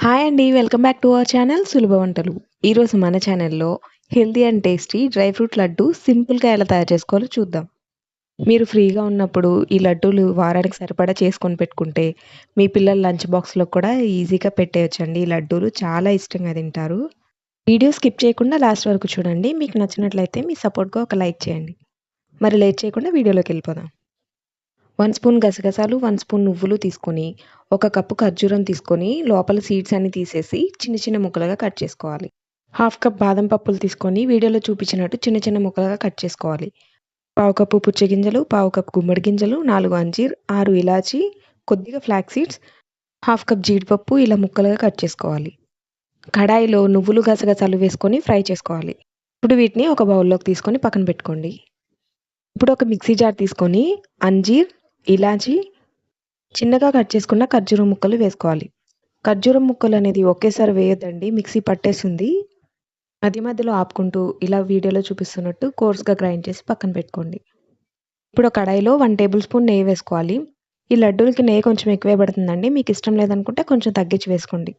Hi అండి. Welcome back to our channel సులభ వంటలు. ఈరోజు మన ఛానల్‌లో healthy and tasty dry fruit laddu సింపుల్‌గా ఎలా తయారు చేసుకోవాలో చూద్దాం. మీరు ఫ్రీగా ఉన్నప్పుడు ఈ లడ్డూలు వారానికి సరిపడా చేసుకొని పెట్టుకుంటే, మీ పిల్లల లంచ్ బాక్స్‌లో కూడా ఈజీగా పెట్టేయొచ్చండి. ఈ లడ్డూలు చాలా ఇష్టంగా తింటారు. వీడియో స్కిప్ చేయకుండా లాస్ట్ వరకు చూడండి. మీకు నచ్చినట్లయితే మీ సపోర్ట్‌గా ఒక లైక్ చేయండి. మరి లేట్ చేయకుండా వీడియోలోకెళ్ళిపోదాం. 1 స్పూన్ గసగసాలు, 1 స్పూన్ నువ్వులు తీసుకొని, ఒక కప్పు ఖర్జూరం తీసుకొని, లోపల సీడ్స్ అన్నీ తీసేసి చిన్న చిన్న ముక్కలుగా కట్ చేసుకోవాలి. హాఫ్ కప్ బాదం పప్పులు తీసుకొని వీడియోలో చూపించినట్టు చిన్న చిన్న ముక్కలుగా కట్ చేసుకోవాలి. పావు కప్పు పుచ్చగింజలు, పావు కప్ గుమ్మడి గింజలు, 4 అంజీర్, 6 ఇలాచీ, కొద్దిగా ఫ్లాక్స్ సీడ్స్, హాఫ్ కప్ జీడిపప్పు ఇలా ముక్కలుగా కట్ చేసుకోవాలి. కడాయిలో నువ్వులు, గసగసాలు వేసుకొని ఫ్రై చేసుకోవాలి. ఇప్పుడు వీటిని ఒక బౌల్‌లోకి తీసుకొని పక్కన పెట్టుకోండి. ఇప్పుడు ఒక మిక్సీ జార్ తీసుకొని అంజీర్, ఇలాచీ, చిన్నగా కట్ చేసుకున్న ఖర్జూరం ముక్కలు వేసుకోవాలి. ఖర్జూరం ముక్కలనేది ఒకేసారి వేయొద్దండి. మిక్సీ పట్టేస్తుంది. మధ్య మధ్యలో ఆపుకుంటూ ఇలా వీడియోలో చూపిస్తున్నట్టు కోర్స్‌గా గ్రైండ్ చేసి పక్కన పెట్టుకోండి. ఇప్పుడు ఒక కడాయిలో 1 టేబుల్ స్పూన్ నెయ్యి వేసుకోవాలి. ఈ లడ్డూలకి నెయ్యి కొంచెం ఎక్కువే పడుతుందండి. మీకు ఇష్టం లేదనుకుంటే కొంచెం తగ్గించి వేసుకోండి.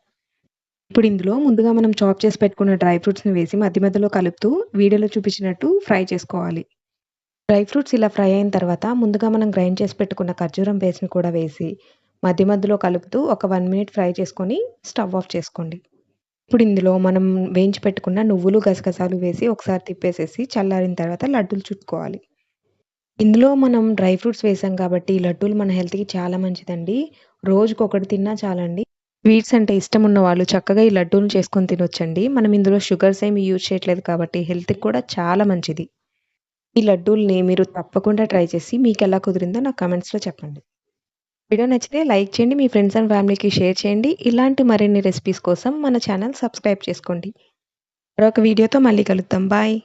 ఇప్పుడు ఇందులో ముందుగా మనం చాప్ చేసి పెట్టుకున్న డ్రై ఫ్రూట్స్‌ని వేసి మధ్య మధ్యలో కలుపుతూ వీడియోలో చూపించినట్టు ఫ్రై చేసుకోవాలి. డ్రై ఫ్రూట్స్ ఇలా ఫ్రై అయిన తర్వాత ముందుగా మనం గ్రైండ్ చేసి పెట్టుకున్న ఖర్జూరం పేస్ట్‌ని కూడా వేసి మధ్య మధ్యలో కలుపుతూ ఒక 1 మినిట్ ఫ్రై చేసుకొని స్టవ్ ఆఫ్ చేసుకోండి. ఇప్పుడు ఇందులో మనం వేయించి పెట్టుకున్న నువ్వులు, గసగసాలు వేసి ఒకసారి తిప్పేసేసి చల్లారిన తర్వాత లడ్డూలు చుట్టుకోవాలి. ఇందులో మనం డ్రై ఫ్రూట్స్ వేసాం కాబట్టి ఈ లడ్డూలు మన హెల్త్‌కి చాలా మంచిదండి. రోజుకొకటి తిన్నా చాలండి. స్వీట్స్ అంటే ఇష్టం ఉన్నవాళ్ళు చక్కగా ఈ లడ్డూలు చేసుకొని తినొచ్చండి. మనం ఇందులో షుగర్స్ ఏమి యూజ్ చేయట్లేదు కాబట్టి హెల్త్‌కి కూడా చాలా మంచిది. ఈ లడ్డూల్ని మీరు తప్పకుండా ట్రై చేసి మీకెలా కుదిరిందో నాకు కామెంట్స్‌లో చెప్పండి. వీడియో నచ్చితే లైక్ చేయండి. మీ ఫ్రెండ్స్ అండ్ ఫ్యామిలీకి షేర్ చేయండి. ఇలాంటి మరిన్ని రెసిపీస్ కోసం మన ఛానల్ సబ్స్క్రైబ్ చేసుకోండి. మరొక వీడియోతో మళ్ళీ కలుద్దాం. బాయ్.